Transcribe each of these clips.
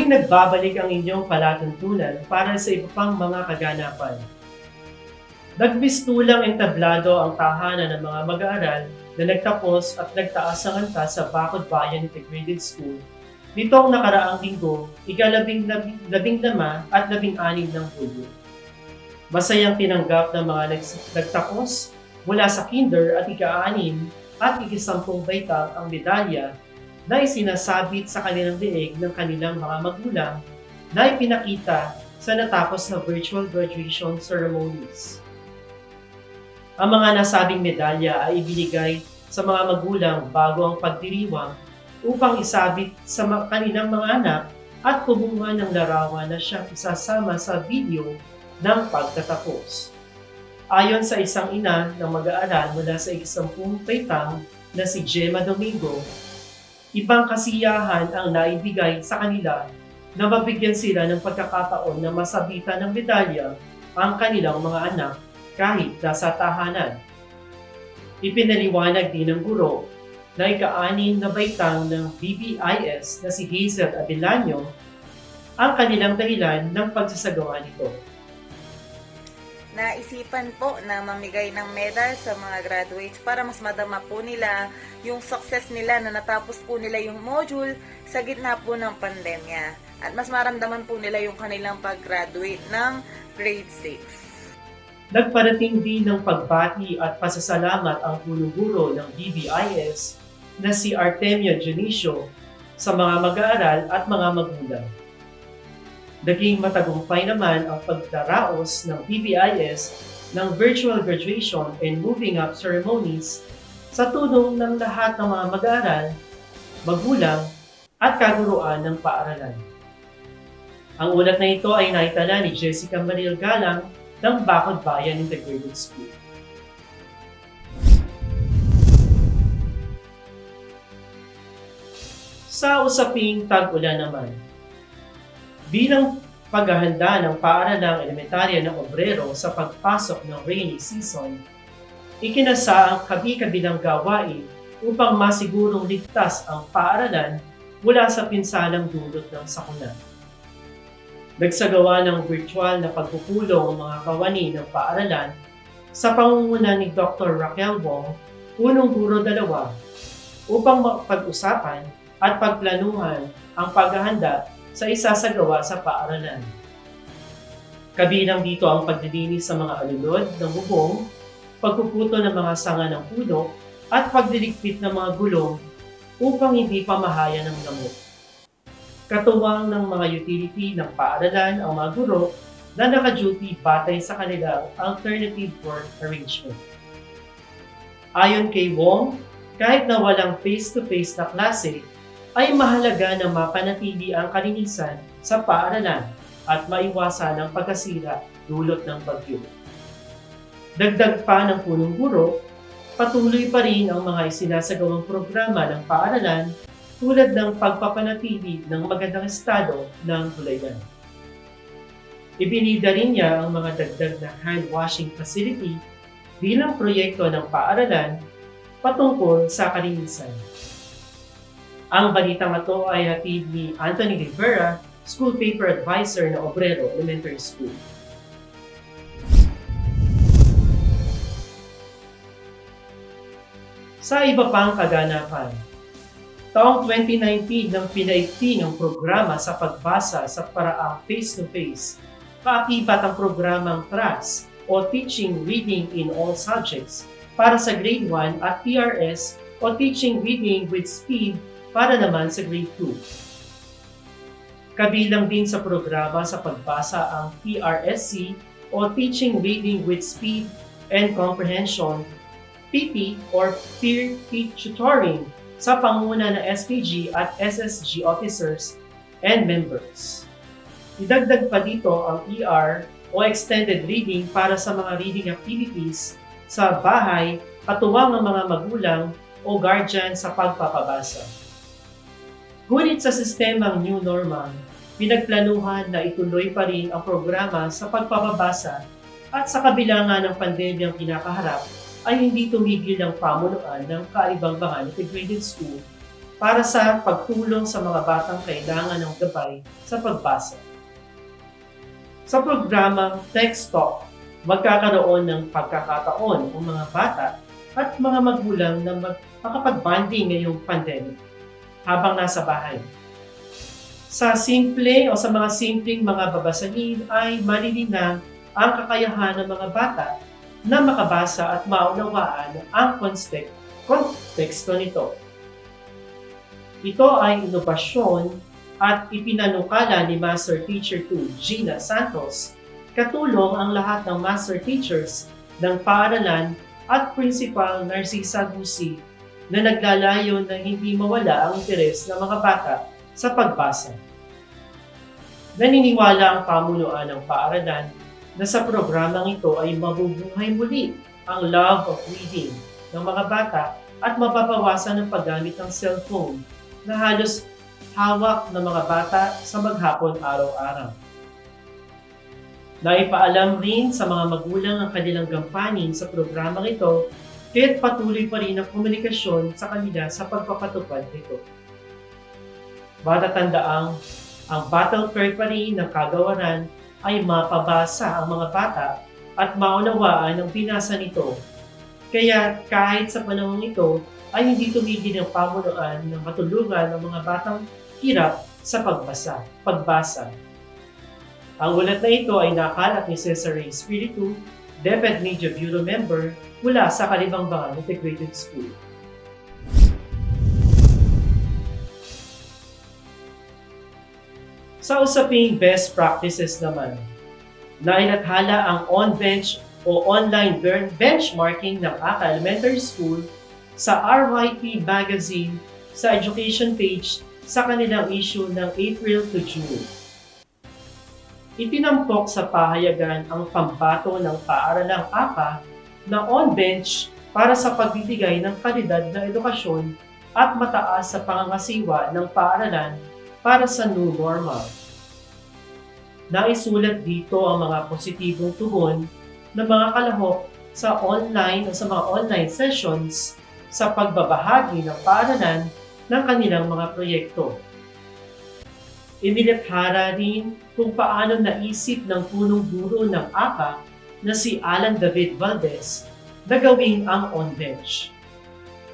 Muling nagbabalik ang inyong palatuntunan para sa iba pang mga kaganapan. Nagbistulang entablado ang tahanan ng mga mag-aaral na nagtapos at nagtaas ng antas sa Bakod Bayan Integrated School nitong nakaraang linggo, ika-15 at 16 ng Hulyo. Masayang tinanggap ng mga nagtapos mula sa kinder at ika-6 at ika-10 baitang ang medalya na isinasabit sa kanilang leeg ng kanilang mga magulang na ipinakita sa natapos na virtual graduation ceremonies. Ang mga nasabing medalya ay ibinigay sa mga magulang bago ang pagdiriwang upang isabit sa kanilang mga anak at kumuha ng larawan na siyang isasama sa video ng Pagtatapos. Ayon sa isang ina ng mag-aaral mula sa ika-10 baitang na si Gemma Domingo, ibang kasiyahan ang naibigay sa kanila na mabigyan sila ng pagkakataon na masabitan ng medalya ang kanilang mga anak kahit nasa tahanan. Ipinaliwanag din ng guro na ika-6 na baitang ng BBIS na si Hazel Abelanyo ang kanilang dahilan ng pagsasagawa nito. Naisipan po na mamigay ng medal sa mga graduates para mas madama po nila yung success nila na natapos po nila yung module sa gitna po ng pandemya. At mas maramdaman po nila yung kanilang pag-graduate ng grade 6. Nagparating din ng pagbati at pasasalamat ang punong guro ng BBIS na si Artemio Dionisio sa mga mag-aaral at mga magulang. Naging matagumpay naman ang pagdaraos ng BBIS ng virtual graduation and moving up ceremonies sa tulong ng lahat ng mga mag-aaral, magulang, at kaguruan ng paaralan. Ang ulat na ito ay naitala ni Jessica Maril Galang ng Bakod Bayan Integrated School. Sa usaping tag-ulan naman, bilang paghahanda ng Paaralang Elementarya ng Obrero sa pagpasok ng rainy season, ikinasa ang kabi-kabilang gawain upang masigurong ligtas ang paaralan mula sa pinsalang dulot ng sakuna. Nagsagawa ng virtual na pagpupulong ang mga kawani ng paaralan sa pangunguna ni Dr. Raquel Wong, punong guro Dalawang, upang pag-usapan at pagplanuhan ang paghahanda sa isasagawa sa paaralan. Kabilang dito ang paglilinis sa mga alulod ng bubong, pagpuputo ng mga sanga ng puno, at pagdiligpit ng mga gulong upang hindi pamahaya ng lamok. Katuwang ng mga utility ng paaralan ang mga guro na naka-duty batay sa kanilang alternative work arrangement. Ayon kay Wong, kahit na walang face-to-face na klase, ay mahalaga na mapanatili ang kalinisan sa paaralan at maiwasan ang pagkasira dulot ng bagyo. Dagdag pa ng punong guro, patuloy pa rin ang mga isinasagawang programa ng paaralan tulad ng pagpapanatili ng magandang estado ng Gulayan. Ibinida rin niya ang mga dagdag na hand washing facility bilang proyekto ng paaralan patungkol sa kalinisan. Ang balitang ito ay hatid ni Anthony Rivera, School Paper Advisor ng Obrero Elementary School. Sa iba pang kaganapan, taong 2019 nang pinaigting ang programa sa pagbasa sa paraang face-to-face, kaakibat ang programang TRAS o Teaching Reading in All Subjects para sa Grade 1 at PRS o Teaching Reading with Speed para naman sa Grade 2. Kabilang din sa programa sa pagbasa ang PRSC o Teaching Reading with Speed and Comprehension, PP or Peer Tutoring sa pangunguna ng SPG at SSG officers and members. Idagdag pa dito ang ER o Extended Reading para sa mga reading activities sa bahay katuwang ng mga magulang o guardian sa pagpapabasa. Ngunit sa sistemang New Normal, pinagplanuhan na ituloy pa rin ang programa sa pagpapabasa at sa kabila nga ng pandemyang kinakaharap ay hindi tumigil ang pamunuan ng Kaibang-Bangan Integrated School para sa pagtulong sa mga batang kailangan ng gabay sa pagbasa. Sa programang Text Talk, magkakaroon ng pagkakataon ang mga bata at mga magulang na makapag-bonding ngayong pandemic habang nasa bahay. Sa mga simpleng mga babasahin ay malilinang ang kakayahan ng mga bata na makabasa at maunawaan ang konteksto nito. Ito ay inobasyon at ipinanukala ni Master Teacher 2 Gina Santos, katulong ang lahat ng Master Teachers ng Paaralan at Principal Narcisa Gusi na naglalayo na hindi mawala ang interes ng mga bata sa pagbasa. Naniniwala ang pamunuan ng Paaralan na sa programang ito ay mabubuhay muli ang love of reading ng mga bata at mababawasan ang paggamit ng cellphone na halos hawak ng mga bata sa maghapon araw-araw. Naipaalam rin sa mga magulang ang kanilang gampanin sa programang ito kaya't patuloy pa rin ang komunikasyon sa kanila sa pagpapatupad nito. Matatandaang ang battle cry pa rin ng kagawaran ay mapabasa ang mga bata at maunawaan ang binasa nito. Kaya kahit sa panahon ito ay hindi tumigil ang pamunuan ng matulungan ng mga batang hirap sa pagbasa. Ang ulat na ito ay nakalat ni Cesar Espiritu, DepEd Media Bureau Member mula sa Kalibangbangan Integrated School. Sa usaping best practices naman, nailathala ang on-bench o online benchmarking ng ACA Elementary School sa RYP Magazine sa education page sa kanilang issue ng April to June. Itinampok sa pahayagan ang pambato ng Paaralang ACA na on-bench para sa pagbibigay ng kalidad na edukasyon at mataas sa pangangasiwa ng paaralan para sa new normal. Naisulat dito ang mga positibong tugon ng mga kalahok sa mga online sessions sa pagbabahagi ng paaralan ng kanilang mga proyekto. Inilathara rin kung paano naisip ng punong guro ng ACA na si Alan David Valdez na gawin ang on-bench.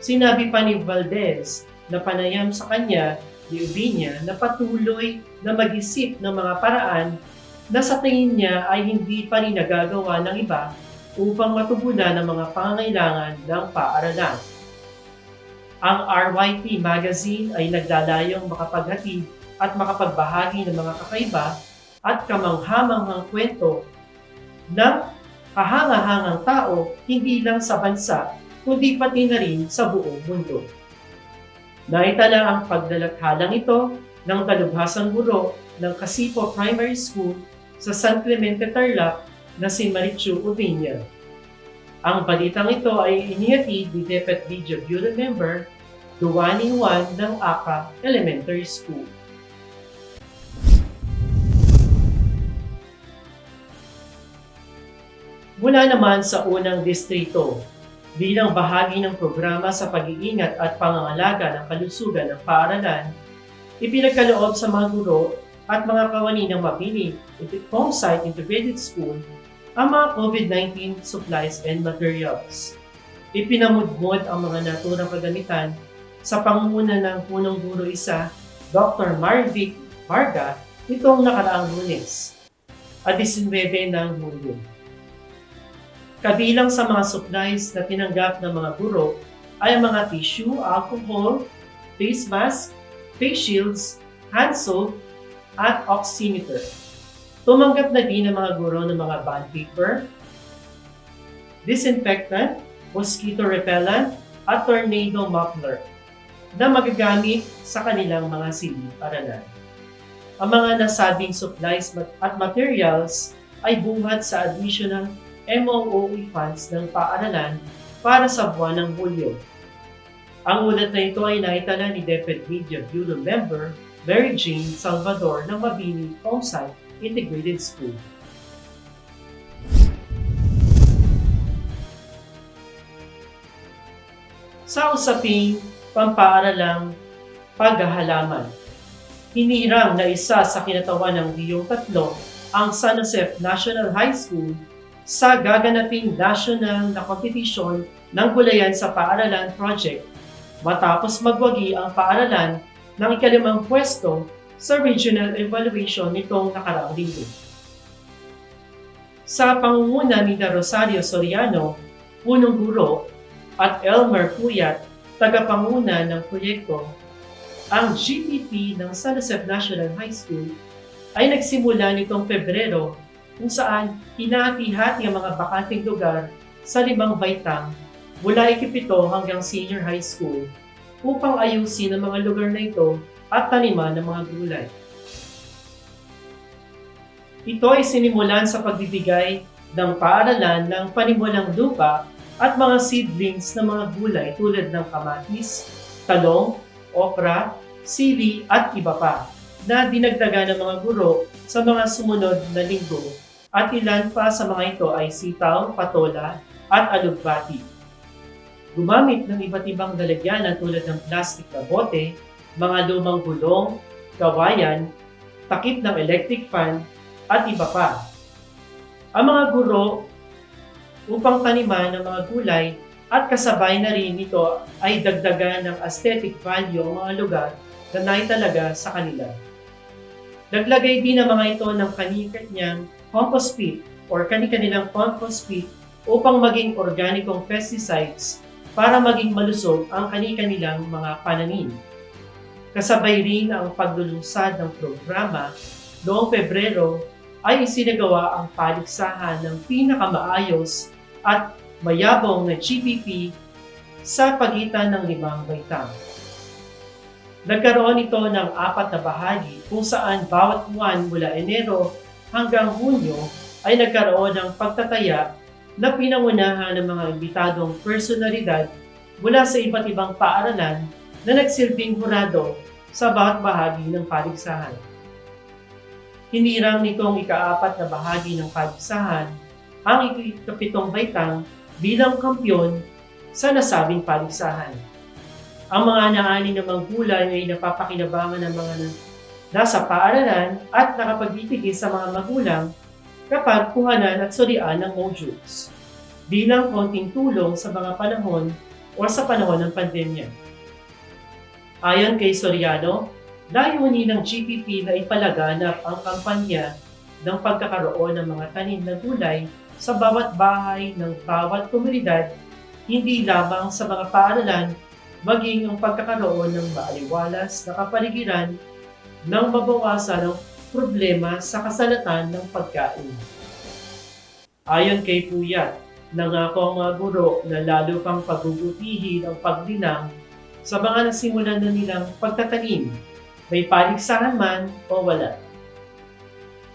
Sinabi pa ni Valdez na panayam sa kanya ni Ordoñez na patuloy na mag-isip ng mga paraan na sa tingin niya ay hindi pa rin nagagawa ng iba upang matugunan ang mga pangangailangan ng paaralan. Ang RYP Magazine ay naglalayong makapaghatid at makapagbahagi ng mga kakaiba at kamanghamanghang kwento ng kahangahangang tao hindi lang sa bansa kundi pati na rin sa buong mundo. Naitala ang paglalathalang ito ng dalubhasang guro ng Kasipo Primary School sa San Clemente Tarlac na si Marichu Ubiña. Ang balitang ito ay inihatid ni DepEd Media Bureau Member Duwani Juan ng ACA Elementary School. Mula naman sa unang distrito, bilang bahagi ng programa sa pag-iingat at pangangalaga ng kalusugan ng paaralan, ipinagkaloob sa mga guro at mga kawani ng mabini home site integrated school ang mga COVID-19 supplies and materials. Ipinamudmod ang mga naturang kagamitan sa pangunguna ng punong guro isa, Dr. Marvic Varga, nitong nakaraang Lunes, 19 ng Hulyo. Kabilang sa mga supplies na tinanggap ng mga guro ay ang mga tissue, alcohol, face mask, face shields, hand soap, at oximeter. Tumanggap na din ang mga guro ng mga bond paper, disinfectant, mosquito repellent, at tornado muffler na magagamit sa kanilang mga silid-aralan. Ang mga nasabing supplies at materials ay buhat sa additional MOOE funds ng paaralan para sa buwan ng Hulyo. Ang ulat na ito ay naitala ni DepEd Media Bureau Member Mary Jane Salvador ng Mabini Home Site Integrated School. Sa usaping pampaaralang paghahalaman. Hinirang na isa sa kinatawan ng Rehiyon Tatlo ang San Josef National High School sa gaganaping national na kompetisyon ng Gulayan sa Paaralan Project matapos magwagi ang Paaralan ng ikalimang pwesto sa regional evaluation nitong nakaraang linggo. Sa pangunguna ni Rosario Soriano, punong guro, at Elmer Puyat, tagapanguna ng proyekto, ang GPP ng San Josef National High School ay nagsimula nitong Pebrero kung saan hinati-hati ang mga bakanting lugar sa 5 baitang mula ikipito hanggang senior high school upang ayusin ang mga lugar na ito at taniman ng mga gulay. Ito ay sinimulan sa pagbibigay ng paaralan ng panimulang lupa at mga seedlings ng mga gulay tulad ng kamatis, talong, okra, sili at iba pa na dinagdagan ng mga guro sa mga sumunod na linggo at ilan pa sa mga ito ay sitaw, patola at alugbati. Gumamit ng iba't ibang lalagyanan tulad ng plastic na bote, mga lumang gulong, kawayan, takip ng electric fan at iba pa. Ang mga guro upang taniman ng mga gulay at kasabay na rin nito ay dagdagan ng aesthetic value ang mga lugar na naitalaga sa kanila. Naglagay din ang mga ito ng kani-kanyang compost pit or kani-kanilang compost pit upang maging organikong pesticides para maging malusog ang kani-kanilang mga pananim. Kasabay rin ang paglulunsad ng programa noong Pebrero ay isinagawa ang paligsahan ng pinakamaayos at mayabong na GPP sa pagitan ng 5 baitang. Nagkaroon ito ng 4 na bahagi kung saan bawat buwan mula Enero hanggang Hunyo ay nagkaroon ng pagtataya na pinangunahan ng mga imbitadong personalidad mula sa iba't ibang paaralan na nagsilbing hurado sa bawat bahagi ng paligsahan. Hinirang nitong ika-4 na bahagi ng paligsahan ang ika-7 baitang bilang kampyon sa nasabing paligsahan. Ang mga naani ng mga gulay ay napapakinabangan ng mga nasa paaralan at nakapagbibigay sa mga magulang kapag kuhanan at surian ng modules bilang konting tulong sa mga panahon o sa panahon ng pandemya. Ayon kay Soriano, layunin ng GPP na ipalaganap ang kampanya ng pagkakaroon ng mga tanim na gulay sa bawat bahay ng bawat komunidad, hindi lamang sa mga paaralan, maging ang pagkakaroon ng maaliwalas na kapaligiran nang mabawasan ang problema sa kasalatan ng pagkain. Ayon kay Puyat, nangako ang mga guro na lalo pang pagbubutihin ang paglinang sa mga nasimulan na nilang pagtatanim, may paligsahan man o wala.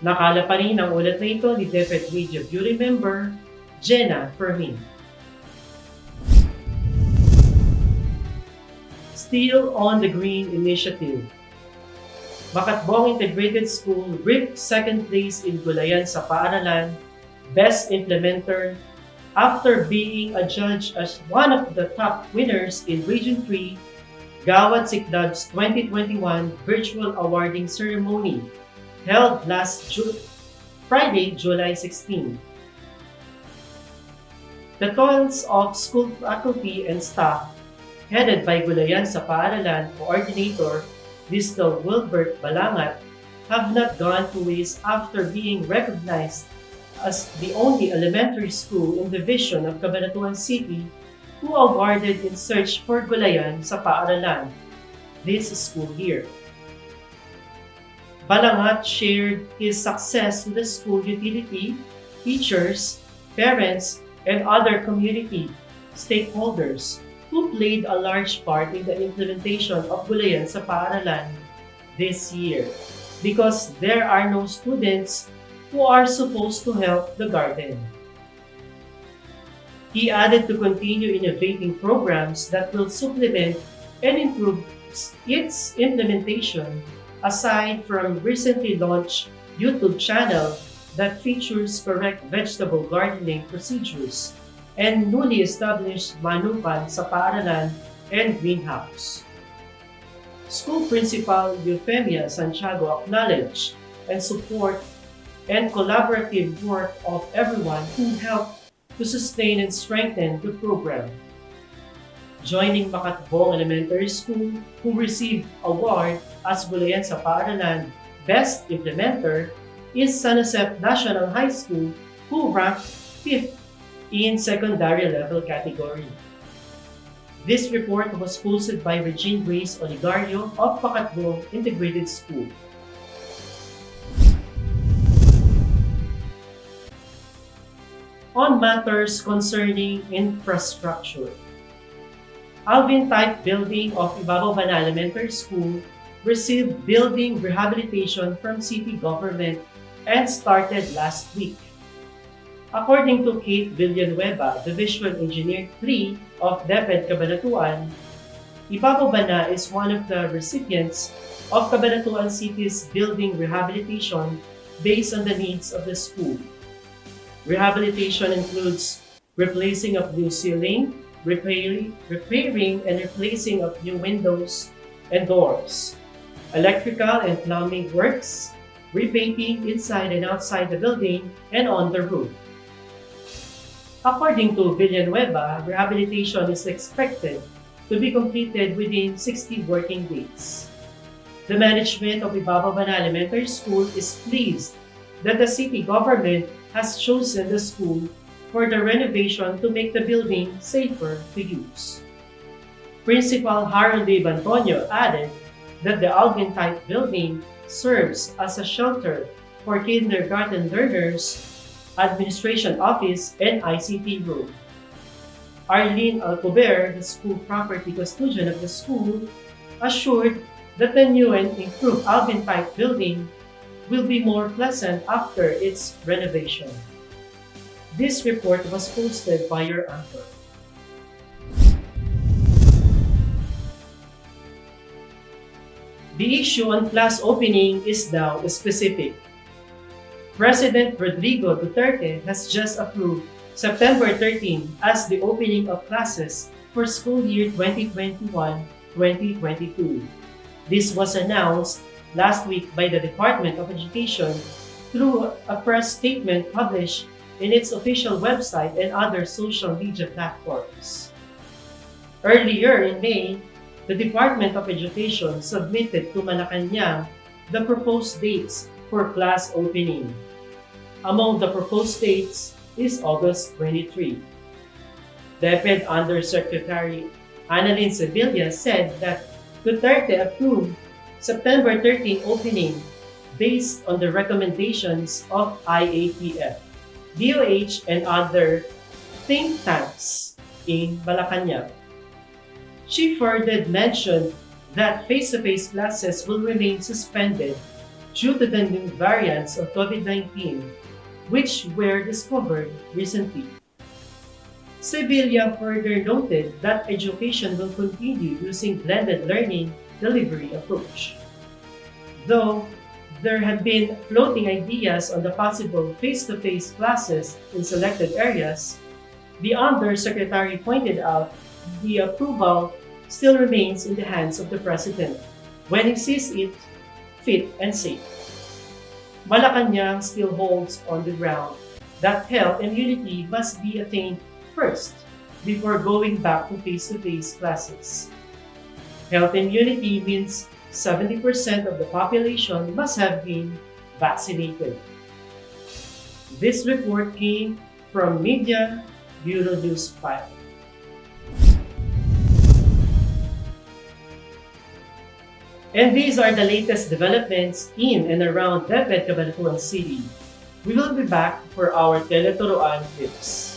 Nakala pa rin ang ulat na ito ni DepEd Radio Bureau Member Jenna Fermin. Still on the Green Initiative. Makatbong Integrated School reaped 2nd place in Gulayan sa Paaralan, Best Implementer, after being adjudged as one of the top winners in Region 3, Gawad Sikdab's 2021 Virtual Awarding Ceremony, held last Friday, July 16. The toils of school faculty and staff headed by Gulayan sa Paaralan Coordinator Distal Wilbert Balangat have not gone to waste after being recognized as the only elementary school in the division of Cabanatuan City who awarded in search for Gulayan sa Paaralan this school year. Balangat shared his success with the school utility, teachers, parents, and other community stakeholders who played a large part in the implementation of Gulayan sa Paaralan this year because there are no students who are supposed to help the garden. He added to continue innovating programs that will supplement and improve its implementation aside from recently launched YouTube channel that features correct vegetable gardening procedures and newly established manupan sa paaralan and greenhouse. School Principal Eufemia Santiago acknowledged and support and collaborative work of everyone who helped to sustain and strengthen the program. Joining Makatbong Elementary School, who received award as Gulayan sa Paaralan Best Implementer, is San Josef National High School, who ranked 5th in secondary level category. This report was posted by Regine Grace Oligario of Makatbong Integrated School. On matters concerning infrastructure, Alvin-type building of Ibabaw Bana Elementary School received building rehabilitation from city government and started last week. According to Kate Villanueva, Division Engineer 3 of DepEd Cabanatuan, Ibabaw Bana is one of the recipients of Cabanatuan City's building rehabilitation based on the needs of the school. Rehabilitation includes replacing of new ceiling, repairing and replacing of new windows and doors, electrical and plumbing works, repainting inside and outside the building and on the roof. According to Villanueva, rehabilitation is expected to be completed within 60 working days. The management of Ibabaw Bana Elementary School is pleased that the city government has chosen the school for the renovation to make the building safer to use. Principal Harold D. Bantonio added that the Alvin-type building serves as a shelter for kindergarten learners, administration office, and ICT room. Arlene Alcober, the school property custodian of the school, assured that the new and improved Alvin-type building will be more pleasant after its renovation. This report was posted by your anchor. The issue on class opening is now specific. President Rodrigo Duterte has just approved September 13 as the opening of classes for school year 2021-2022. This was announced last week by the Department of Education through a press statement published in its official website and other social media platforms. Earlier in May, the Department of Education submitted to Malacanang the proposed dates for class opening. Among the proposed dates is August 23. DepEd Undersecretary Annalyn Sevilla said that Duterte approved September 13 opening based on the recommendations of IATF, DOH, and other think tanks in Malacanang. She further mentioned that face-to-face classes will remain suspended due to the new variants of COVID-19, which were discovered recently. Sevilla further noted that education will continue using blended learning delivery approach. Though there have been floating ideas on the possible face-to-face classes in selected areas, the Undersecretary pointed out the approval still remains in the hands of the President when he sees it fit and safe. Malacanang still holds on the ground that health and unity must be attained first before going back to face-to-face classes. Health and unity means 70% of the population must have been vaccinated. This report came from Media Bureau News 5. And these are the latest developments in and around DepEd Cabanatuan City. We will be back for our Teleturuan tips.